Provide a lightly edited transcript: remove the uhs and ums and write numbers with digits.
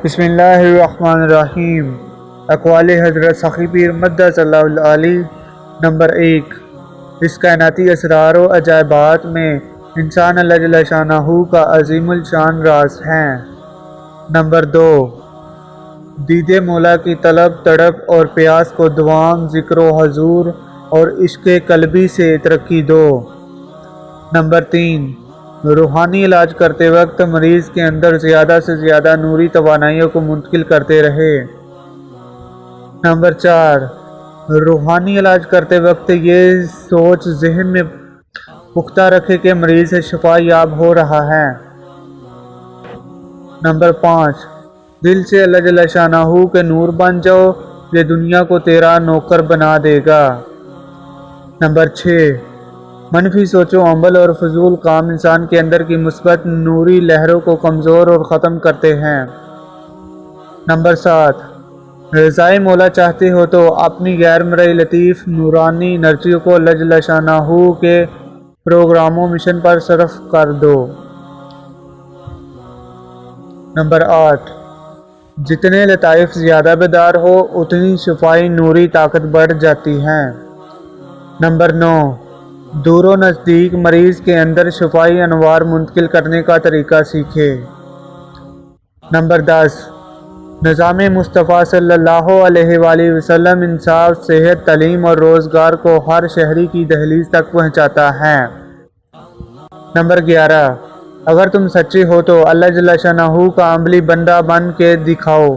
بسم اللہ الرحمن الرحیم۔ اقوال حضرت سخی پیر مدث اللہ العالی۔ نمبر 1، اس کائناتی اسرار و عجائبات میں انسان اللہ جل شانہ کا عظیم الشان راز ہیں۔ نمبر 2، دید مولا کی طلب تڑپ اور پیاس کو دوام ذکر و حضور اور عشق قلبی سے ترقی دو۔ نمبر 3، روحانی علاج کرتے وقت مریض کے اندر زیادہ سے زیادہ نوری توانائیوں کو منتقل کرتے رہے۔ نمبر 4، روحانی علاج کرتے وقت یہ سوچ ذہن میں پختہ رکھے کہ مریض سے شفا یاب ہو رہا ہے۔ نمبر 5، دل سے اللہ جل شانہ کے نور بن جاؤ، یہ دنیا کو تیرا نوکر بنا دے گا۔ نمبر 6، منفی سوچ و عمل اور فضول کام انسان کے اندر کی مثبت نوری لہروں کو کمزور اور ختم کرتے ہیں۔ نمبر 7، رضائے مولا چاہتے ہو تو اپنی غیر مرئی لطیف نورانی انرجی کو اللہ جل شانہ کے پروگراموں مشن پر صرف کر دو۔ نمبر 8، جتنے لطائف زیادہ بیدار ہو اتنی شفائی نوری طاقت بڑھ جاتی ہے۔ نمبر 9، دور و نزدیک مریض کے اندر شفائی انوار منتقل کرنے کا طریقہ سیکھے۔ نمبر 10، نظام مصطفیٰ صلی اللہ علیہ وآلہ وسلم انصاف، صحت، تعلیم اور روزگار کو ہر شہری کی دہلیز تک پہنچاتا ہے۔ نمبر 11، اگر تم سچے ہو تو اللہ جل شانہ کا عملی بندہ بن کے دکھاؤ۔